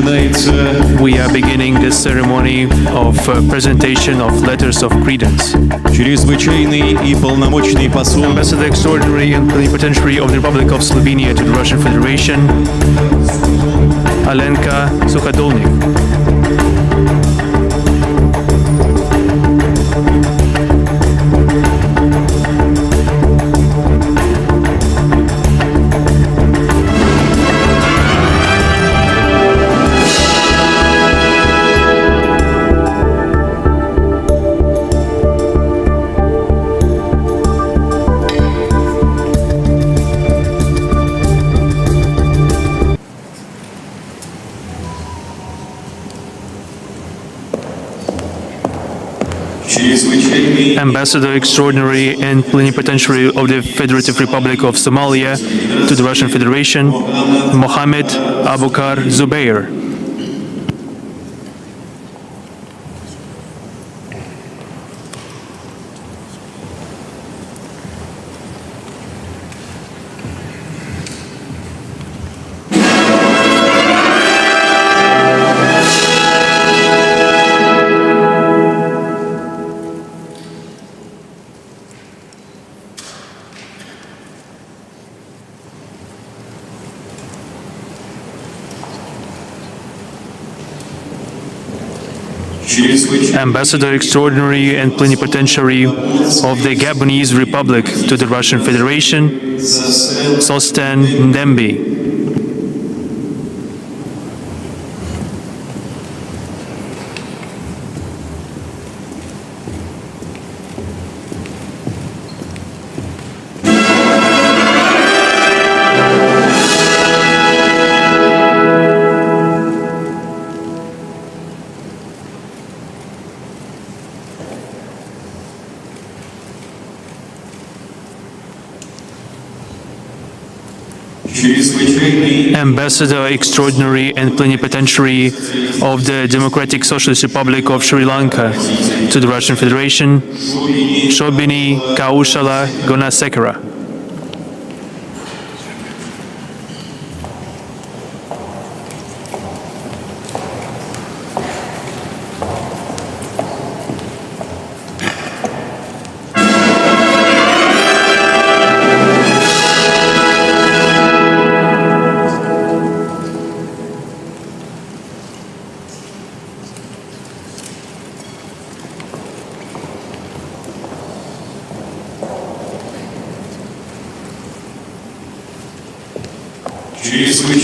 We are beginning the ceremony of presentation of letters of credence. Чрезвычайный и полномочный посол Ambassador Extraordinary and Plenipotentiary of the Republic of Slovenia to the Russian Federation, Alenka Sukhadolnik. Ambassador Extraordinary and Plenipotentiary of the Federative Republic of Somalia to the Russian Federation, Mohammed Abukar Zubair. Ambassador Extraordinary and Plenipotentiary of the Gabonese Republic to the Russian Federation, Sosten Ndembi. Ambassador Extraordinary and Plenipotentiary of the Democratic Socialist Republic of Sri Lanka to the Russian Federation, Shobini Kaushala Gunasekara.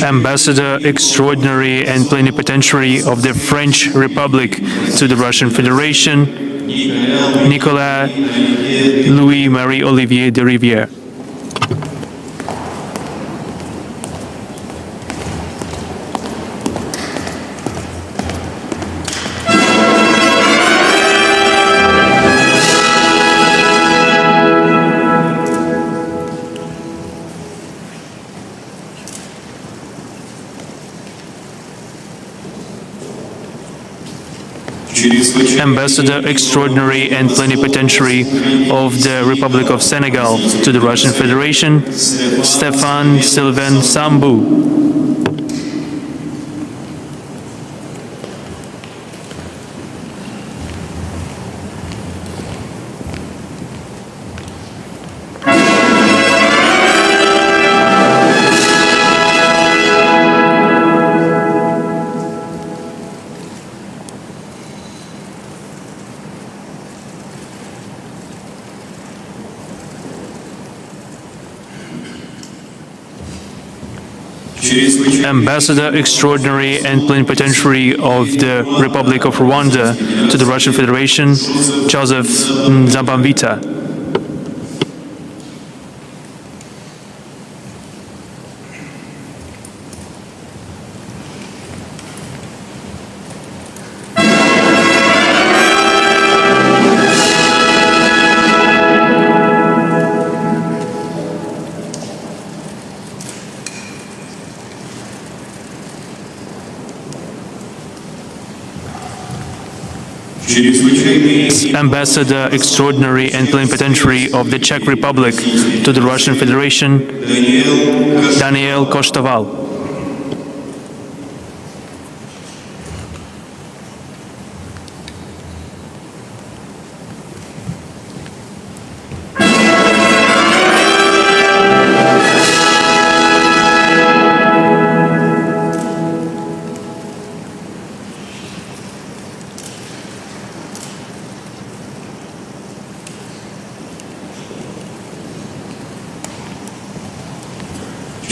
Ambassador Extraordinary and Plenipotentiary of the French Republic to the Russian Federation, Nicolas Louis-Marie Olivier de Rivière. Ambassador Extraordinary and Plenipotentiary of the Republic of Senegal to the Russian Federation, Stéphane Sylvain Sambou. Ambassador Extraordinary and Plenipotentiary of the Republic of Rwanda to the Russian Federation, Joseph Nzabamwita. Ambassador Extraordinary and Plenipotentiary of the Czech Republic to the Russian Federation, Daniel Kostoval.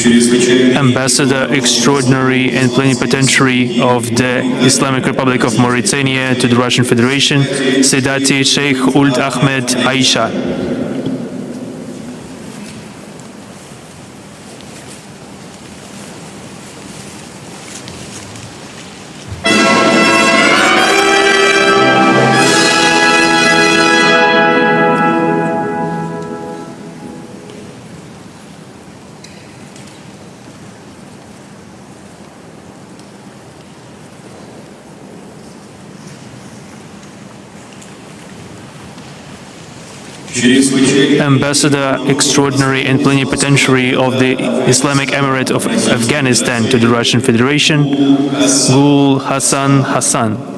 Ambassador Extraordinary and Plenipotentiary of the Islamic Republic of Mauritania to the Russian Federation, Saidati Sheikh Ould Ahmed Aisha. Ambassador Extraordinary and Plenipotentiary of the Islamic Emirate of Afghanistan to the Russian Federation, Gul Hassan Hassan.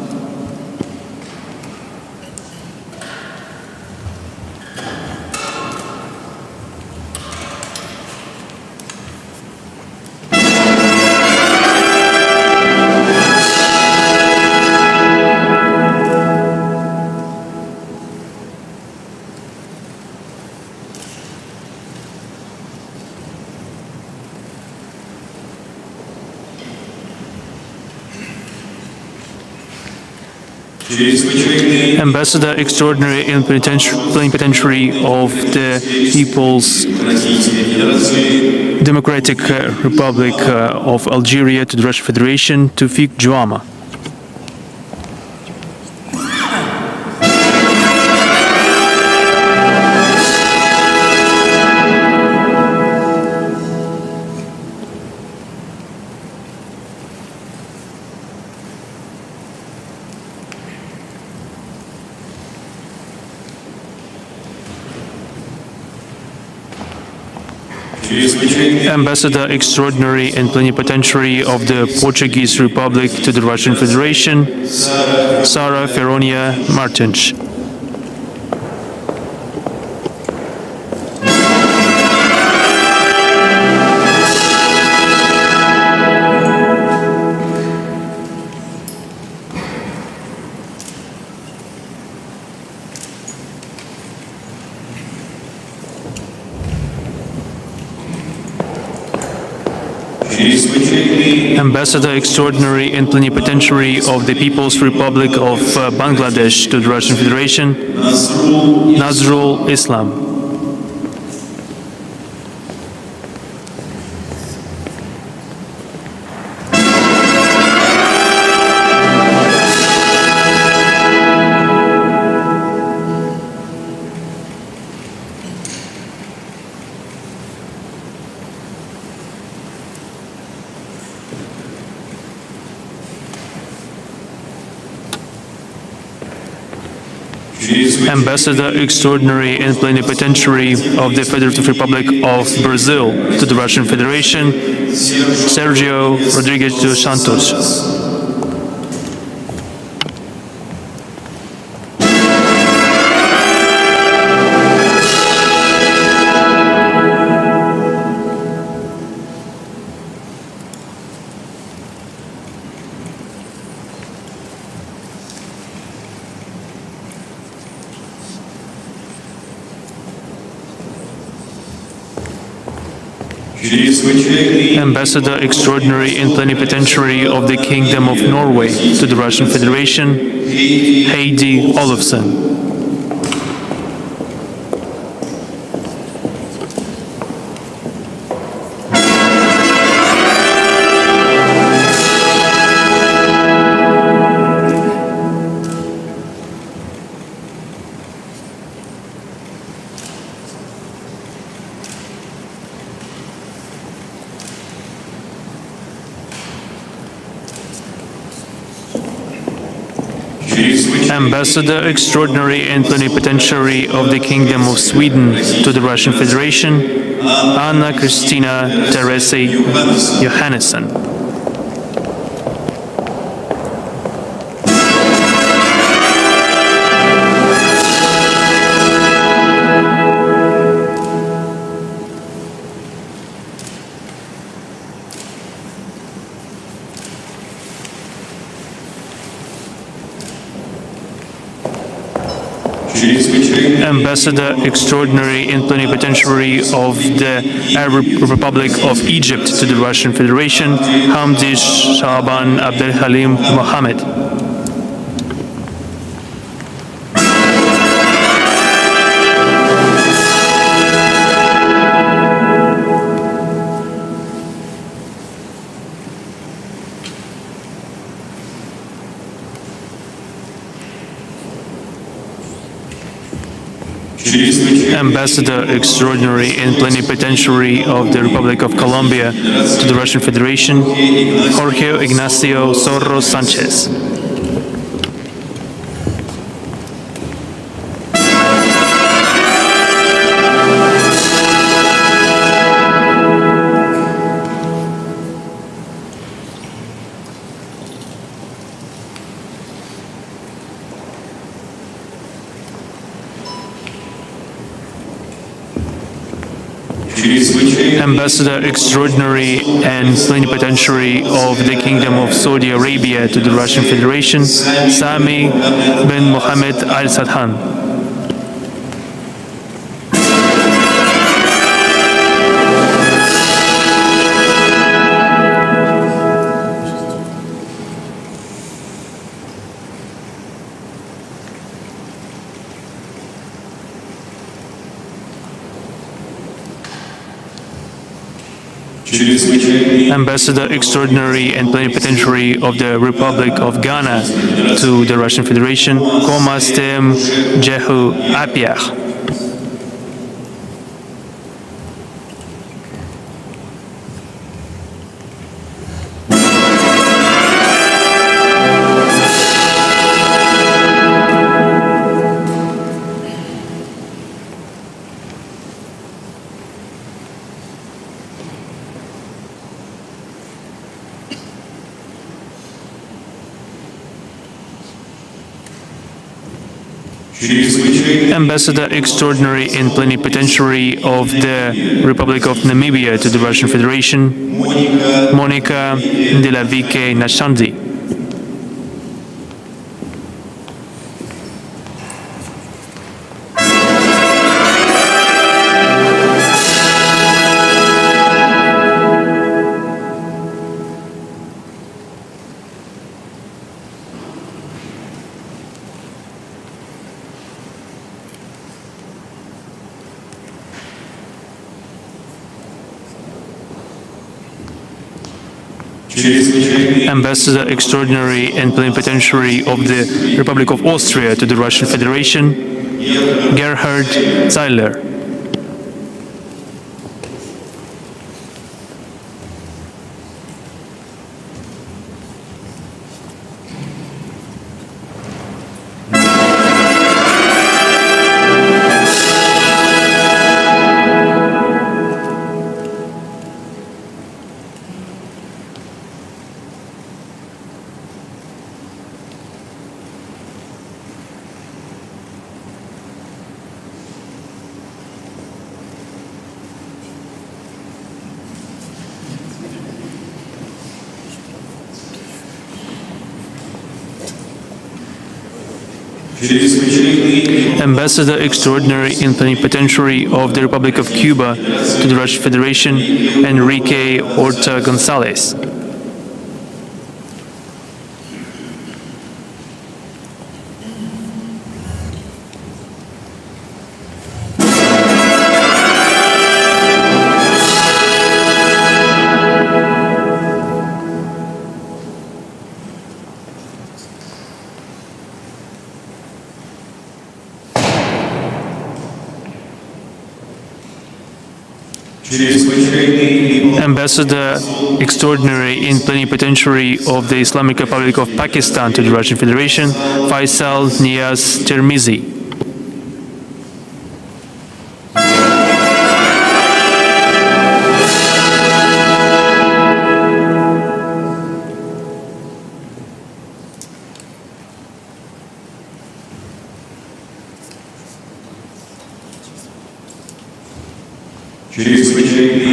Ambassador Extraordinary and Plenipotentiary of the People's Democratic Republic of Algeria to the Russian Federation, Tufik Juama. Ambassador Extraordinary and Plenipotentiary of the Portuguese Republic to the Russian Federation, Sara Feronia Martins. Ambassador Extraordinary and Plenipotentiary of the People's Republic of Bangladesh to the Russian Federation, Nazrul Islam. Ambassador Extraordinary and Plenipotentiary of the Federative Republic of Brazil to the Russian Federation, Sergio Rodrigues dos Santos. Ambassador Extraordinary and Plenipotentiary of the Kingdom of Norway to the Russian Federation, Heidi Olofsson. Ambassador Extraordinary and Plenipotentiary of the Kingdom of Sweden to the Russian Federation, Anna Kristina Therese Johannesson. Ambassador Extraordinary and Plenipotentiary of the Arab Republic of Egypt to the Russian Federation, Hamdi Shaban Abdelhalim Mohammed. Ambassador Extraordinary and Plenipotentiary of the Republic of Colombia to the Russian Federation, Jorge Ignacio Zorro Sanchez. Ambassador Extraordinary and Plenipotentiary of the Kingdom of Saudi Arabia to the Russian Federation, Sami bin Mohammed Al Sadhan. Ambassador Extraordinary and Plenipotentiary of the Republic of Ghana to the Russian Federation, Komastem Jehu Apiach. Ambassador Extraordinary and Plenipotentiary of the Republic of Namibia to the Russian Federation, Monica Delavike Nashandi. Ambassador Extraordinary and Plenipotentiary of the Republic of Austria to the Russian Federation, Gerhard Zeiler. Ambassador Extraordinary and Plenipotentiary of the Republic of Cuba to the Russian Federation, Enrique Horta Gonzalez. Ambassador Extraordinary and Plenipotentiary of the Islamic Republic of Pakistan to the Russian Federation, Faisal Niaz Tirmizi.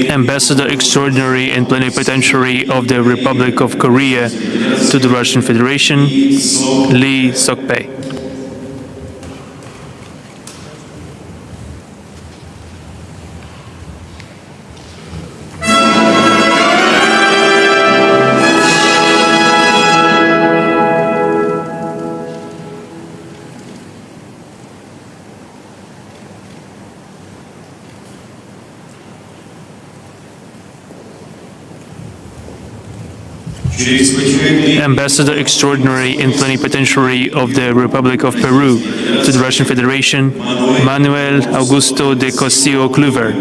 Ambassador Extraordinary and Plenipotentiary of the Republic of Korea to the Russian Federation, Lee Sok-bae. Ambassador Extraordinary and Plenipotentiary of the Republic of Peru to the Russian Federation, Manuel Augusto de Cosio Kluver.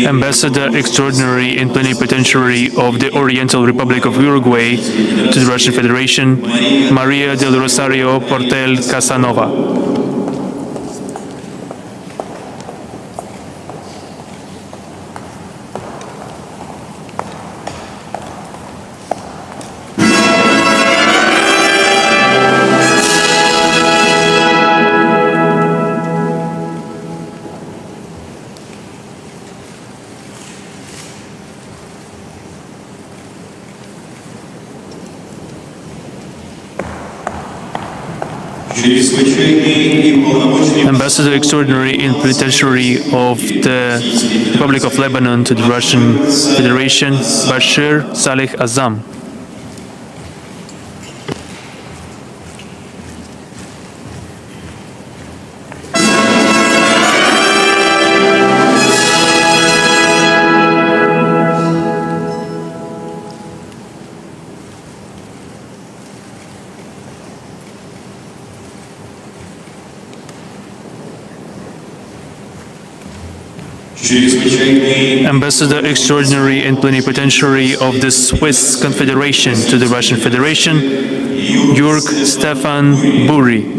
Ambassador Extraordinary and Plenipotentiary of the Oriental Republic of Uruguay to the Russian Federation, Maria del Rosario Portel Casanova. Ambassador Extraordinary and Plenipotentiary of the Republic of Lebanon to the Russian Federation, Bashir Saleh Azam. Ambassador Extraordinary and Plenipotentiary of the Swiss Confederation to the Russian Federation, Jörg Stefan Buri.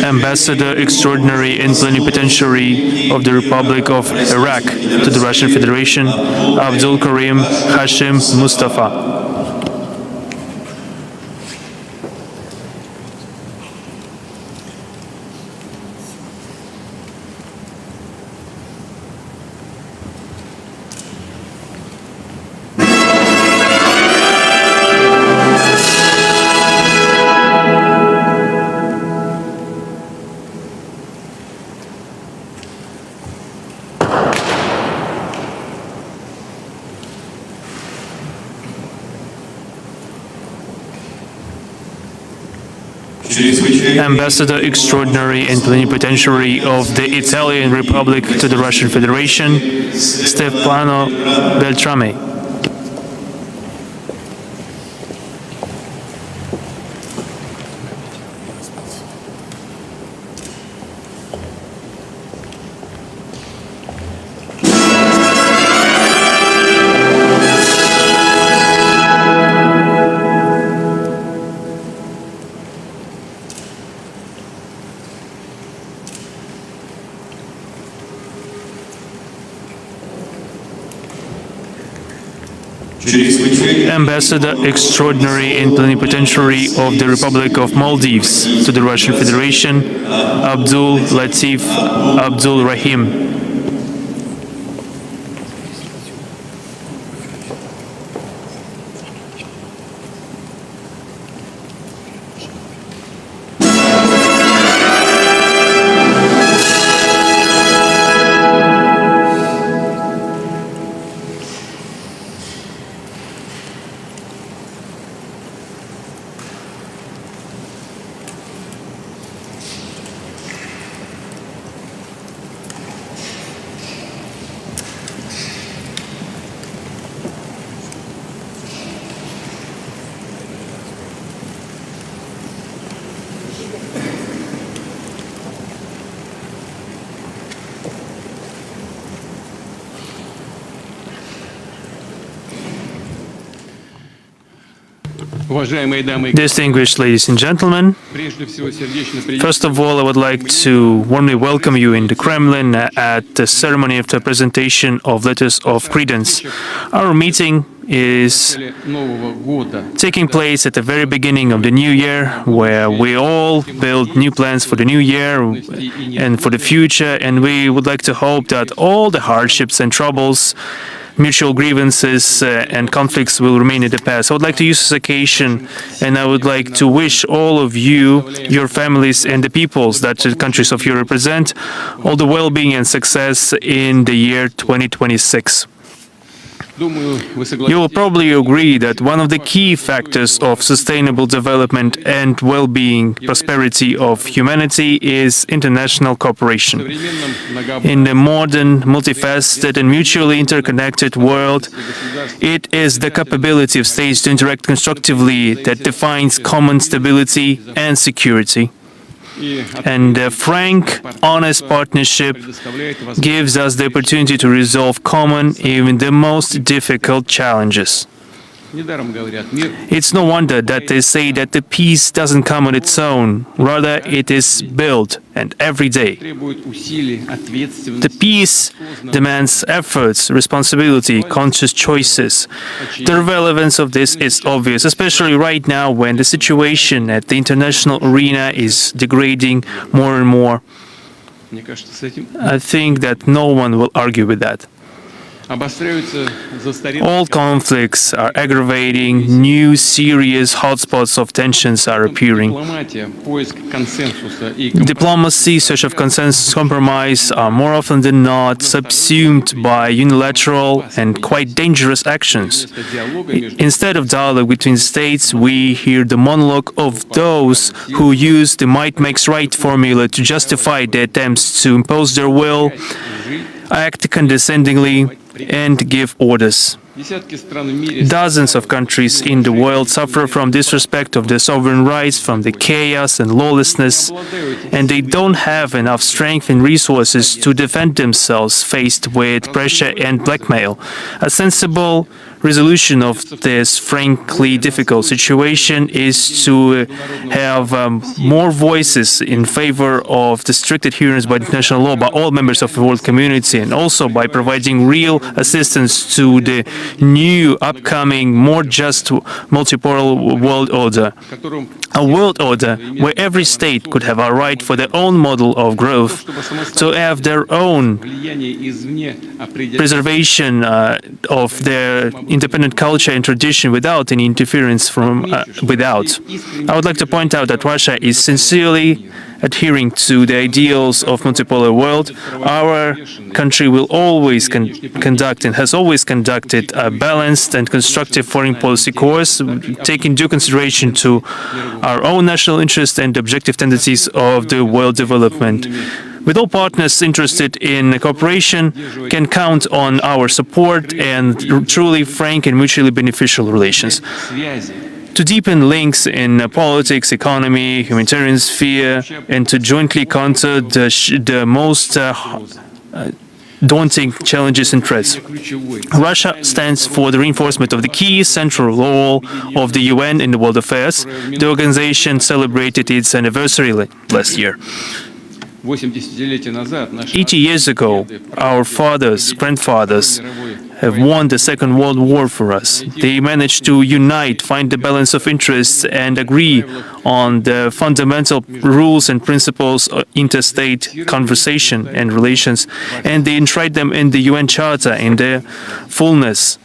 Ambassador Extraordinary and Plenipotentiary of the Republic of Iraq to the Russian Federation, Abdul Karim Hashim Mustafa. Ambassador Extraordinary and Plenipotentiary of the Italian Republic to the Russian Federation, Stefano Beltrame. Ambassador Extraordinary and Plenipotentiary of the Republic of Maldives to the Russian Federation, Abdul Latif Abdul Rahim. Уважаемые дамы и Distinguished ladies and gentlemen, прежде всего сердечно приветствую first of all, I would like to warmly welcome you in the Kremlin at the ceremony of the presentation of letters of credence. Our meeting is Нового года. taking place at the very beginning of the new year, where we all build new plans for the new year and for the future, and we would like to hope that all the hardships and troubles, mutual grievances and conflicts will remain in the past. I would like to use this occasion and I would like to wish all of you, your families and the peoples that the countries of you represent, all the well-being and success in the year 2026. Думаю, вы You will согласитесь, probably agree that one of the key factors of sustainable development and well-being, prosperity of humanity is international cooperation. в современном In the modern, multifaceted and mutually interconnected world, it is the capability of states to interact constructively that defines common stability and security. And a frank, honest partnership gives us the opportunity to resolve common, even the most difficult challenges. Недаром говорят, мир It's no wonder that they say that the peace doesn't come on its own, rather it is built, and every day. требует усилий, The ответственности. peace demands efforts, responsibility, conscious choices. The relevance of this is obvious, especially right now when the situation at the international arena is degrading more and more. Мне кажется, с этим I think that no one will argue with that. обостряются застарелые All conflicts are aggravating, new serious hotspots of tensions are appearing. дипломатия, поиск консенсуса и компромисса. Diplomacy, search of consensus, compromise are more often than not subsumed by unilateral and quite dangerous actions. Вместо диалога между Instead of dialogue between states, we hear the monologue of those who use the might makes right formula to justify their attempts to impose their will, act condescendingly, and give orders. десятки стран в мире Dozens of countries in the world suffer from disrespect of their sovereign rights, from the chaos and lawlessness, and they don't have enough strength and resources to defend themselves faced with pressure and blackmail. A sensible resolution of this frankly difficult situation is to have more voices in favor of the strict adherence by international law by all members of the world community, and also by providing real assistance to the new upcoming more just multipolar world order. в котором A world order where every state could have a right for their own model of growth, to have their own влияние извне определяет preservation of their independent culture and tradition without any interference from without. I would like to point out that Russia is sincerely adhering to the ideals of multipolar world. Our country will always conduct and has always conducted a balanced and constructive foreign policy course, taking due consideration to our own national interests and objective tendencies of the world development. With all partners interested in cooperation can count on our support and truly frank and mutually beneficial relations. связи. To deepen links in politics, economy, humanitarian sphere, and to jointly counter the most daunting challenges and threats. Ключевой. Russia stands for the reinforcement of the key central role of the UN in the world affairs. The organization celebrated its anniversary last year. 8 десятилетий назад наши 80 years ago, our fathers, grandfathers have won the Second World War for us. They managed to unite, find the balance of interests, and agree on the fundamental rules and principles of interstate conversation and relations, and they enshrined them in the UN Charter in their fullness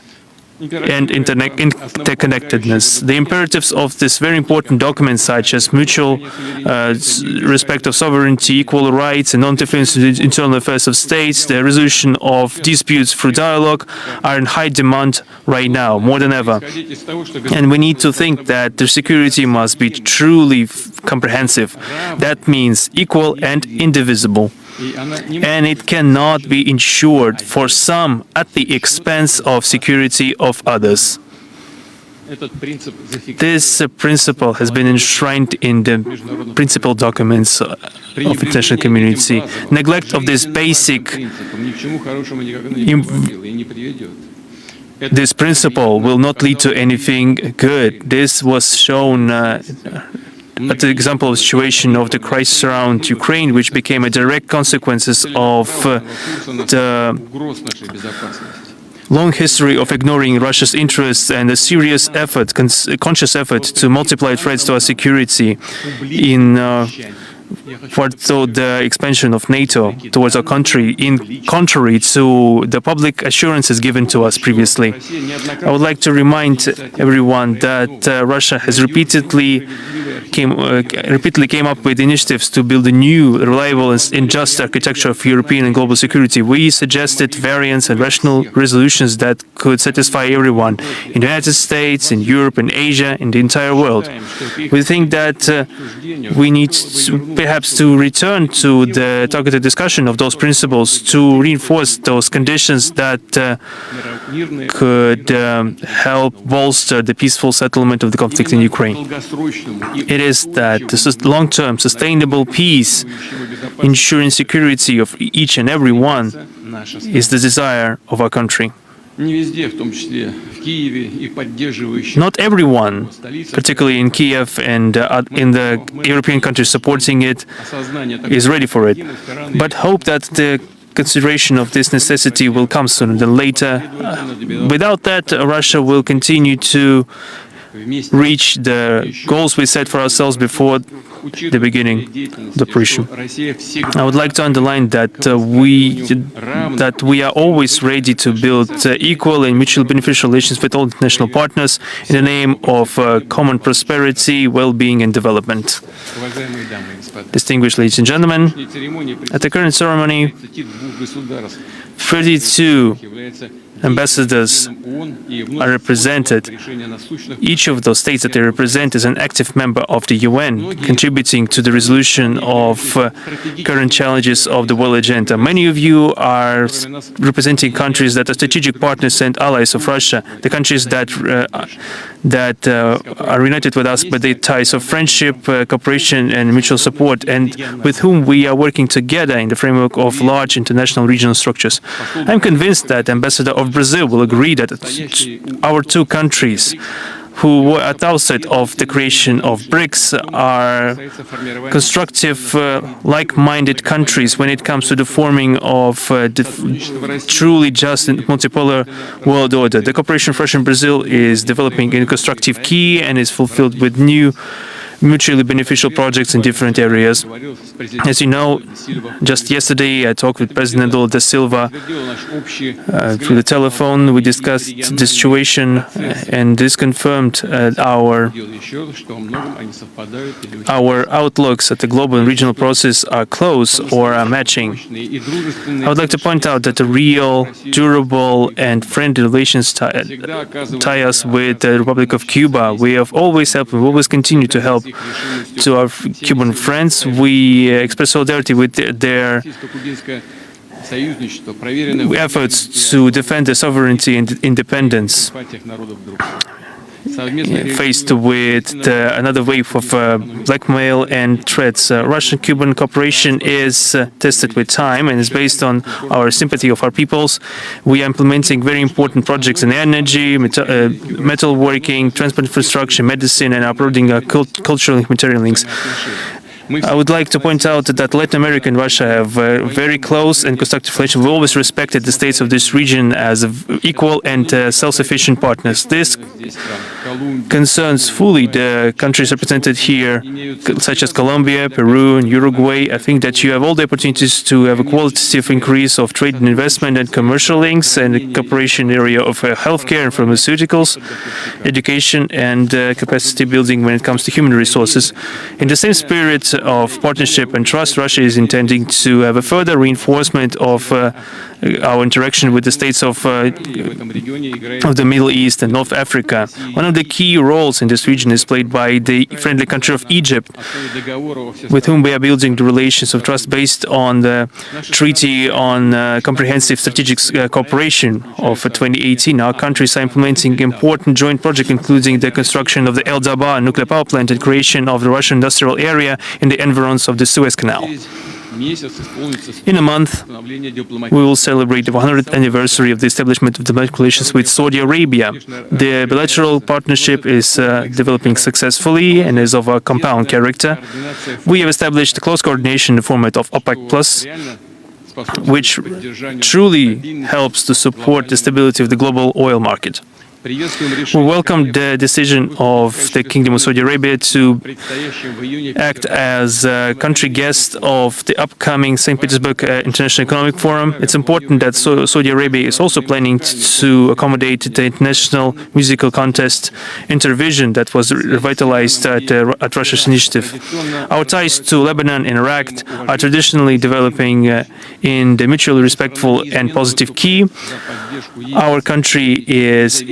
and interconnectedness. The imperatives of this very important document, such as mutual respect of sovereignty, equal rights, and non-interference in the internal affairs of states, the resolution of disputes through dialogue, are in high demand right now, more than ever. исходить из того, что And we need to think that the security must be truly comprehensive. That means equal and indivisible. и она не And it cannot be ensured for some at the expense of security of others. этот принцип зафиксирован This principle has been enshrined in the principal documents of international community. Neglect of this basic принципом ни к чему хорошему никогда не приводило и не приведет. this principle will not lead to anything good. This was shown at the example of situation of the crisis around Ukraine, which became a direct consequences of the long history of ignoring Russia's interests and a serious effort, conscious effort to multiply threats to our security in for the expansion of NATO towards our country, in contrary to the public assurances given to us previously. I would like to remind everyone that Russia has repeatedly came up with initiatives to build a new, reliable and just architecture of European and global security. We suggested variants and rational resolutions that could satisfy everyone in the United States, in Europe, in Asia, in the entire world. We think that we need perhaps to return to the targeted discussion of those principles to reinforce those conditions that could help bolster the peaceful settlement of the conflict in Ukraine. It is that this is long-term sustainable peace, ensuring security of each and every one, is the desire of our country. Not everyone, particularly in Kiev and in the European countries supporting it, is ready for it. But hope that the consideration of this necessity will come sooner than later. Without that, Russia will continue to reach the goals we set for ourselves before the beginning of the operation. I would like to underline that we are always ready to build equal and mutually beneficial relations with all international partners in the name of common prosperity, well-being and development. Distinguished ladies and gentlemen, at the current ceremony, 32 ambassadors are represented. Each of those states that they represent is an active member of the UN, contributing to the resolution of current challenges of the world agenda. Many of you are representing countries that are strategic partners and allies of Russia, the countries that are united with us by the ties of friendship, cooperation and mutual support, and with whom we are working together in the framework of large international regional structures. I'm convinced that Ambassador of Brazil will agree that our two countries, who were at the outset of the creation of BRICS, are constructive, like-minded countries when it comes to the forming of the truly just and multipolar world order. The cooperation of Russia and Brazil is developing in a constructive key and is fulfilled with new mutually beneficial projects in different areas. As you know, just yesterday I talked with President Lula da Silva through the telephone. We discussed the situation, and this confirmed our outlooks at the global and regional process are close or are matching. I would like to point out that the real, durable and friendly relations tie us with the Republic of Cuba. We have always helped and will always continue to help to our Cuban friends. We express solidarity with their efforts to defend their sovereignty and independence. Faced with another wave of blackmail and threats, Russian-Cuban cooperation is tested with time and is based on our sympathy of our peoples. We are implementing very important projects in energy, metalworking, transport infrastructure, medicine, and uploading cultural and humanitarian links. I would like to point out that Latin America and Russia have very close and constructive relations. We always respected the states of this region as equal and self-sufficient partners. This concerns fully the countries represented here, such as Colombia, Peru, and Uruguay. I think that you have all the opportunities to have a qualitative increase of trade and investment and commercial links and the cooperation area of healthcare and pharmaceuticals, education, and capacity building when it comes to human resources. In the same spirit of partnership and trust, Russia is intending to have a further reinforcement of our interaction with the states of the Middle East and North Africa. One of the key roles in this region is played by the friendly country of Egypt, with whom we are building the relations of trust based on the Treaty on Comprehensive Strategic Cooperation of 2018. Our countries are implementing important joint projects, including the construction of the El-Dabar nuclear power plant and creation of the Russian industrial area in the environs of the Suez Canal. In a month, we will celebrate the 100th anniversary of the establishment of diplomatic relations with Saudi Arabia. The bilateral partnership is developing successfully and is of a compound character. We have established close coordination in the format of OPEC+, which truly helps to support the stability of the global oil market. We welcome the decision of the Kingdom of Saudi Arabia to act as a country guest of the upcoming St. Petersburg International Economic Forum. It's important that Saudi Arabia is also planning to accommodate the international musical contest Intervision that was revitalized at Russia's initiative. Our ties to Lebanon and Iraq are traditionally developing in the mutually respectful and positive key. Our country is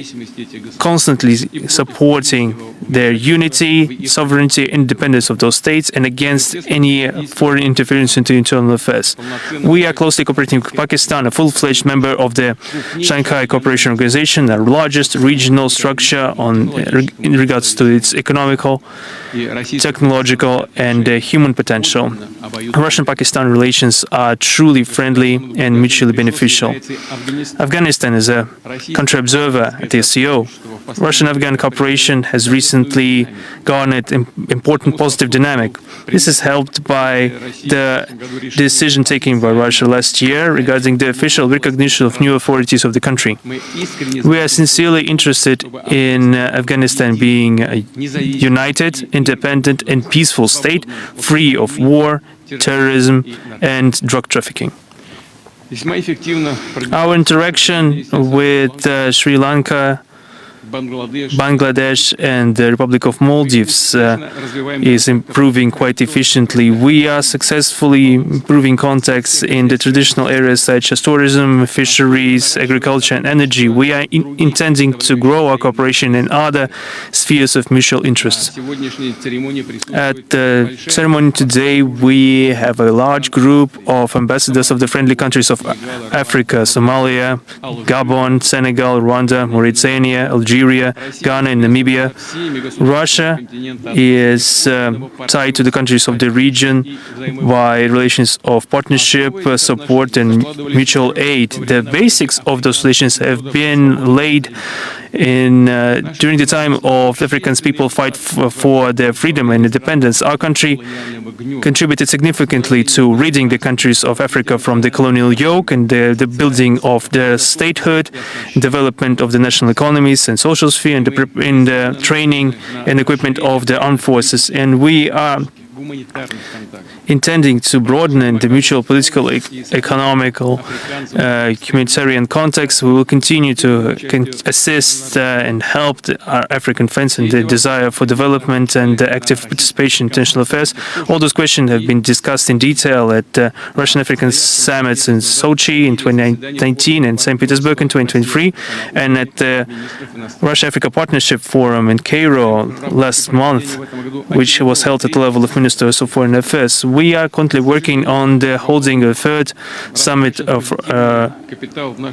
constantly supporting their unity, sovereignty, independence of those states, and against any foreign interference into internal affairs. We are closely cooperating with Pakistan, a full-fledged member of the Shanghai Cooperation Organization, the largest regional structure in regards to its economical, technological, and human potential. Russian-Pakistan relations are truly friendly and mutually beneficial. Afghanistan is a country observer at the SCO. Russian-Afghan cooperation has recently garnered important positive dynamic. This is helped by the decision taken by Russia last year regarding the official recognition of new authorities of the country. We are sincerely interested in Afghanistan being a united, independent, and peaceful state, free of war, terrorism, and drug trafficking. Our interaction with Sri Lanka, Bangladesh, and the Republic of Maldives is improving quite efficiently. We are successfully improving contacts in the traditional areas such as tourism, fisheries, agriculture, and energy. We are intending to grow our cooperation in other spheres of mutual interest. At the ceremony today, we have a large group of ambassadors of the friendly countries of Africa: Somalia, Gabon, Senegal, Rwanda, Mauritania, Algeria, Ghana, and Namibia. Russia is tied to the countries of the region by relations of partnership, support, and mutual aid. The basics of those relations have been laid in during the time of African people fight for their freedom and independence. Our country contributed significantly to ridding the countries of Africa from the colonial yoke and the building of their statehood, development of the national economies and social sphere, and in the training and equipment of the armed forces. And we are intending to broaden the mutual political, economical, humanitarian context. We will continue to assist and help our African friends in the desire for development and active participation in international affairs. All those questions have been discussed in detail at Russian-African summits in Sochi in 2019 and St. Petersburg in 2023, and at the Russia-Africa Partnership Forum in Cairo last month, which was held at the level of Ministers of Foreign Affairs. We are currently working on the holding a third summit of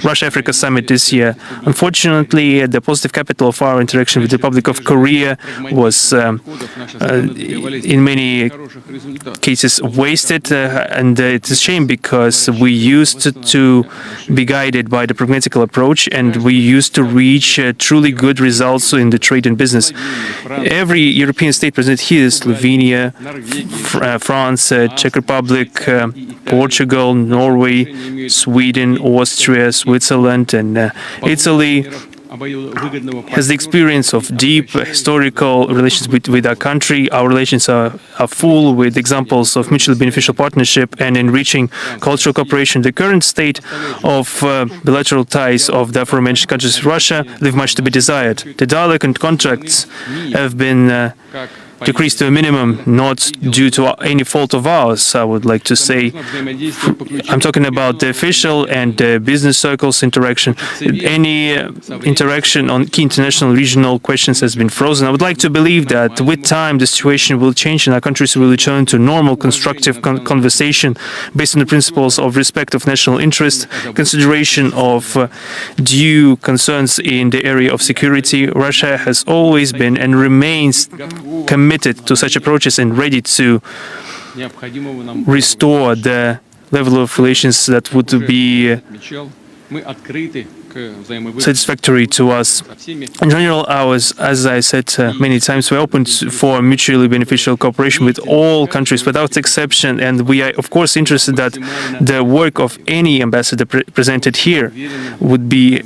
Russia-Africa Summit this year. Unfortunately, the positive capital of our interaction with the Republic of Korea was in many cases wasted, and it's a shame because we used to be guided by the pragmatical approach, and we used to reach truly good results in the trade and business. Every European state presented here, Slovenia, France, Czech Republic, Portugal, Norway, Sweden, Austria, Switzerland, and Italy has the experience of deep historical relations with our country. Our relations are full with examples of mutually beneficial partnership and enriching cultural cooperation. The current state of bilateral ties of the aforementioned countries with Russia leave much to be desired. The dialogue and contracts have been decreased to a minimum, not due to any fault of ours, I would like to say. I'm talking about the official and the business circles interaction. Any interaction on key international regional questions has been frozen. I would like to believe that with time the situation will change and our countries will return to normal, constructive conversation based on the principles of respect of national interest, consideration of due concerns in the area of security. Russia has always been and remains committed to such approaches and ready to необходимого нам restore the level of relations that would be отмечал, мы открыты к взаимовыгоде satisfactory to us. со всеми. In general, as I said many times, we're open for mutually beneficial cooperation with all countries without exception, and we are, of course, interested that the work of any ambassador presented here would be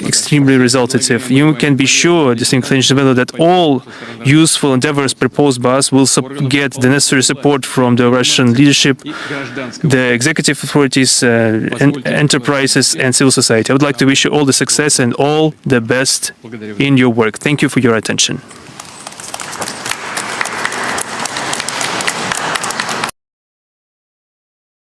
extremely resultative. You can be sure, distinguished ambassador, that all useful endeavors proposed by us will get the necessary support from the Russian leadership, И гражданского. the executive authorities, enterprises, and civil society. I would like to wish you all the success and all the best Благодарю. in your work. Thank you for your attention.